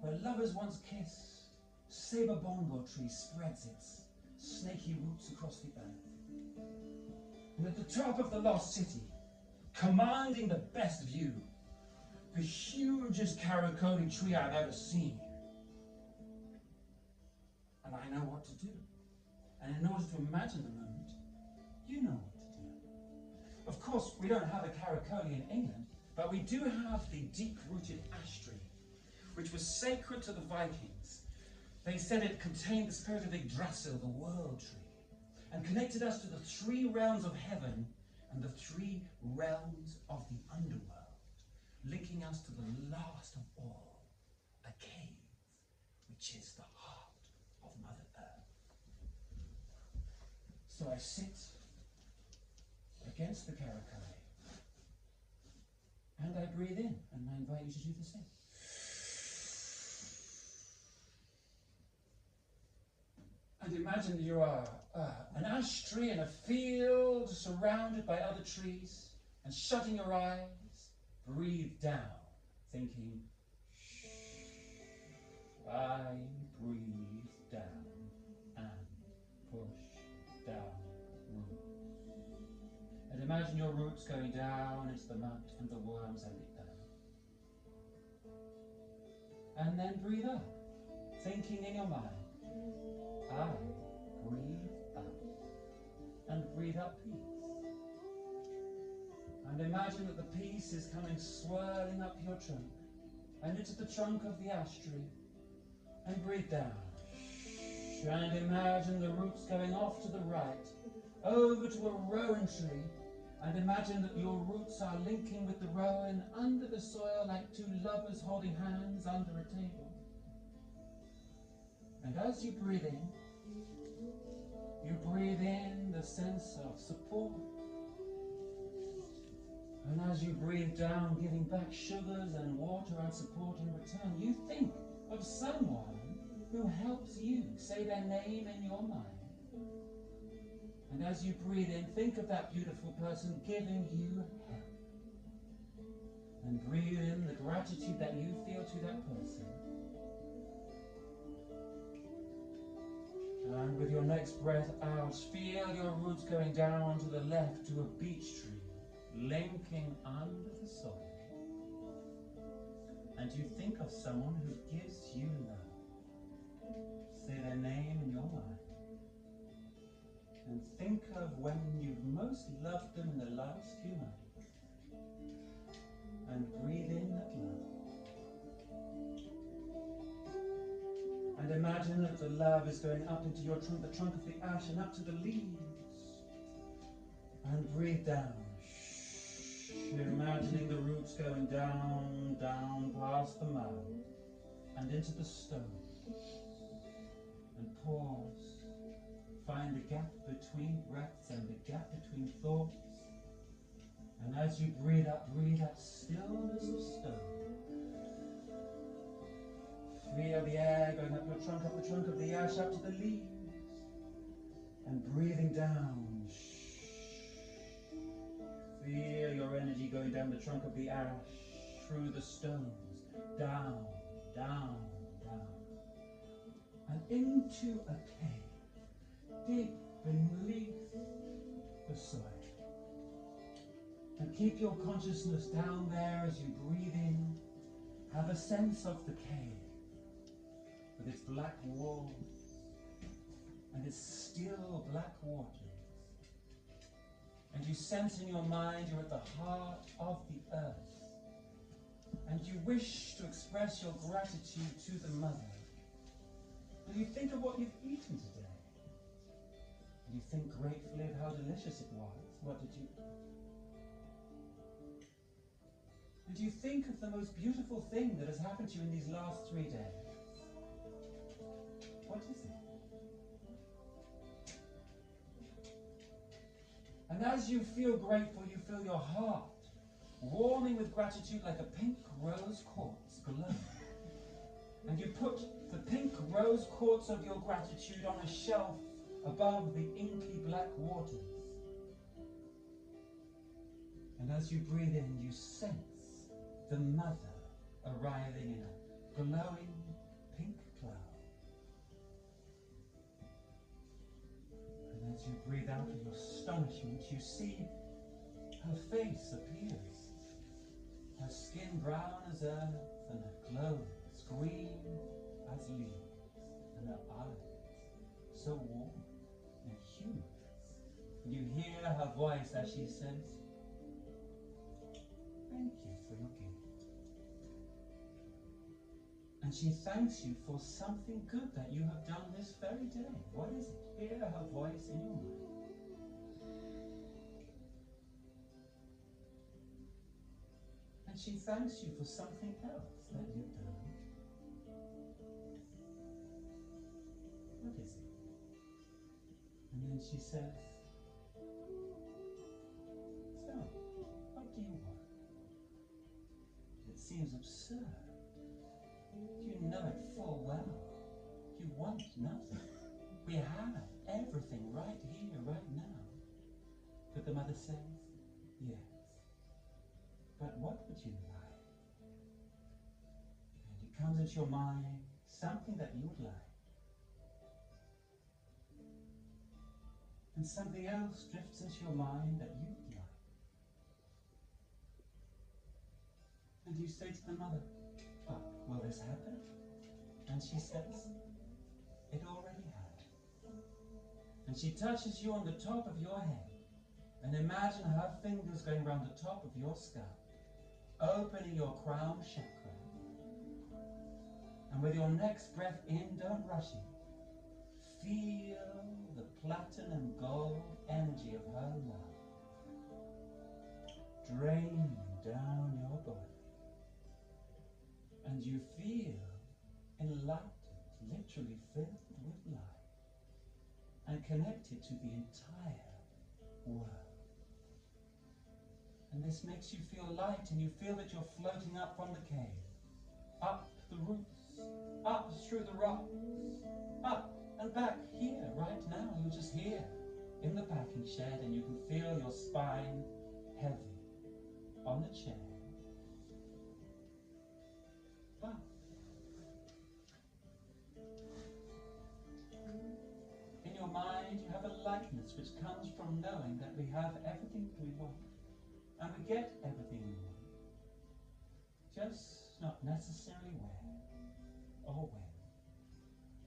Where lovers once kissed, saber bongo tree spreads its snaky roots across the earth. And at the top of the lost city, commanding the best view, the hugest karikori tree I've ever seen. And I know what to do. And in order to imagine the moment, you know what to do. Of course, we don't have a karikori in England, but we do have the deep-rooted ash tree, which was sacred to the Vikings. They said it contained the spirit of Yggdrasil, the world tree, and connected us to the 3 realms of heaven and the 3 realms of the underworld, linking us to the last of all, a cave, which is the heart of Mother Earth. So I sit against the karikari, and I breathe in, and I invite you to do the same. And imagine you are an ash tree in a field surrounded by other trees, and shutting your eyes, breathe down, thinking, I breathe down and push down roots. And imagine your roots going down into the mud and the worms and the earth. And then breathe up, thinking in your mind, I breathe out and breathe up peace. And imagine that the peace is coming swirling up your trunk and into the trunk of the ash tree, and breathe down. And imagine the roots going off to the right, over to a rowan tree, and imagine that your roots are linking with the rowan under the soil like two lovers holding hands under a table. And as you breathe in the sense of support. And as you breathe down, giving back sugars and water and support in return, you think of someone who helps you. Say their name in your mind. And as you breathe in, think of that beautiful person giving you help. And breathe in the gratitude that you feel to that person. And with your next breath out, feel your roots going down to the left to a beech tree, linking under the soil. And you think of someone who gives you love. Say their name in your mind. And think of when you've most loved them in the last few months. And breathe in that love. And imagine that the love is going up into your trunk, the trunk of the ash, and up to the leaves. And breathe down. You're imagining the roots going down, down past the mouth, and into the stones. And pause. Find the gap between breaths and the gap between thoughts. And as you breathe out stillness of stone. Feel the air going up the trunk of the ash, up to the leaves. And breathing down. Feel your energy going down the trunk of the ash, through the stones, down, down, down. And into a cave, deep beneath the soil. And keep your consciousness down there as you breathe in. Have a sense of the cave. With its black walls and its still black waters. And you sense in your mind you're at the heart of the earth. And you wish to express your gratitude to the mother. And you think of what you've eaten today. And you think gratefully of how delicious it was. What did you eat? And you think of the most beautiful thing that has happened to you in these last 3 days. What is it? And as you feel grateful, you feel your heart warming with gratitude like a pink rose quartz glowing. And you put the pink rose quartz of your gratitude on a shelf above the inky black waters. And as you breathe in, you sense the mother arriving in a glowing pink cloud. And as you breathe out of astonishment, you see her face appears. Her skin brown as earth, and her clothes green as leaves, and her eyes so warm and humid. And you hear her voice as she says, "Thank you for your gift." And she thanks you for something good that you have done this very day. What is it? Hear her voice in your mind. And she thanks you for something else that you've done. What is it? And then she says, "So, what do you want?" It seems absurd. You know it full well. You want nothing. We have everything right here, right now. But the mother says, "Yes. But what would you like?" And it comes into your mind, something that you would like. And something else drifts into your mind that you would like. And you say to the mother, "But will this happen?" And she says, "It already has." And she touches you on the top of your head. And imagine her fingers going around the top of your scalp, opening your crown chakra. And with your next breath in, don't rush it. Feel the platinum gold energy of her love draining down your body. And you feel enlightened, literally filled with light, and connected to the entire world. And this makes you feel light, and you feel that you're floating up from the cave, up the roots, up through the rocks, up and back here, right now. You're just here in the packing shed, and you can feel your spine heavy on the chair. But in your mind, you have a lightness which comes from knowing that we have everything that we want, and we get everything we want, just not necessarily where or when,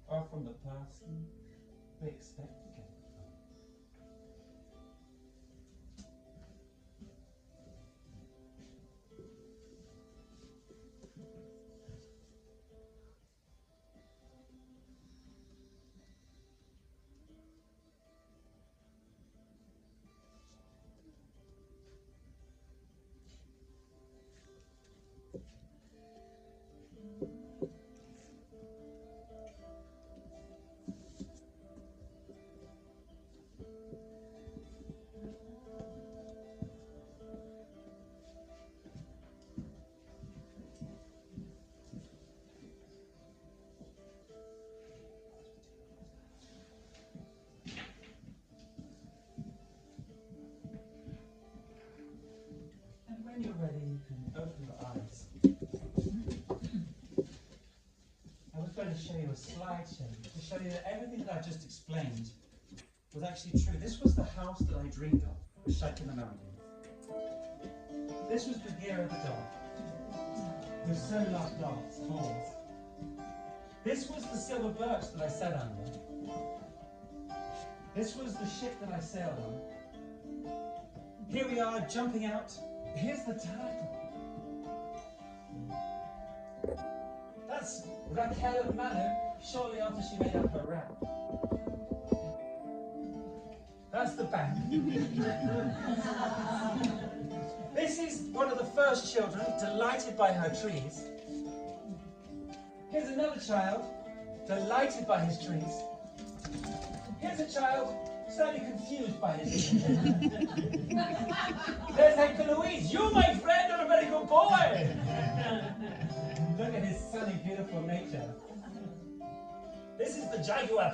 or from the person we expect to get it from. When you're ready, you can open your eyes. I was going to show you a slideshow to show you that everything that I just explained was actually true. This was the house that I dreamed of, the shack in the mountains. This was Bagheera the dog, who so loved dogs, balls. This was the silver birch that I sat under. This was the ship that I sailed on. Here we are, jumping out. Here's the title. That's Raquel of Manu, shortly after she made up her rap. That's the band. This is one of the first children, delighted by her trees. Here's another child, delighted by his trees. Here's a child, slightly confused by his trees. There's Hector Louise. You, my friend, are a very good boy. Look at his sunny, beautiful nature. This is the jaguar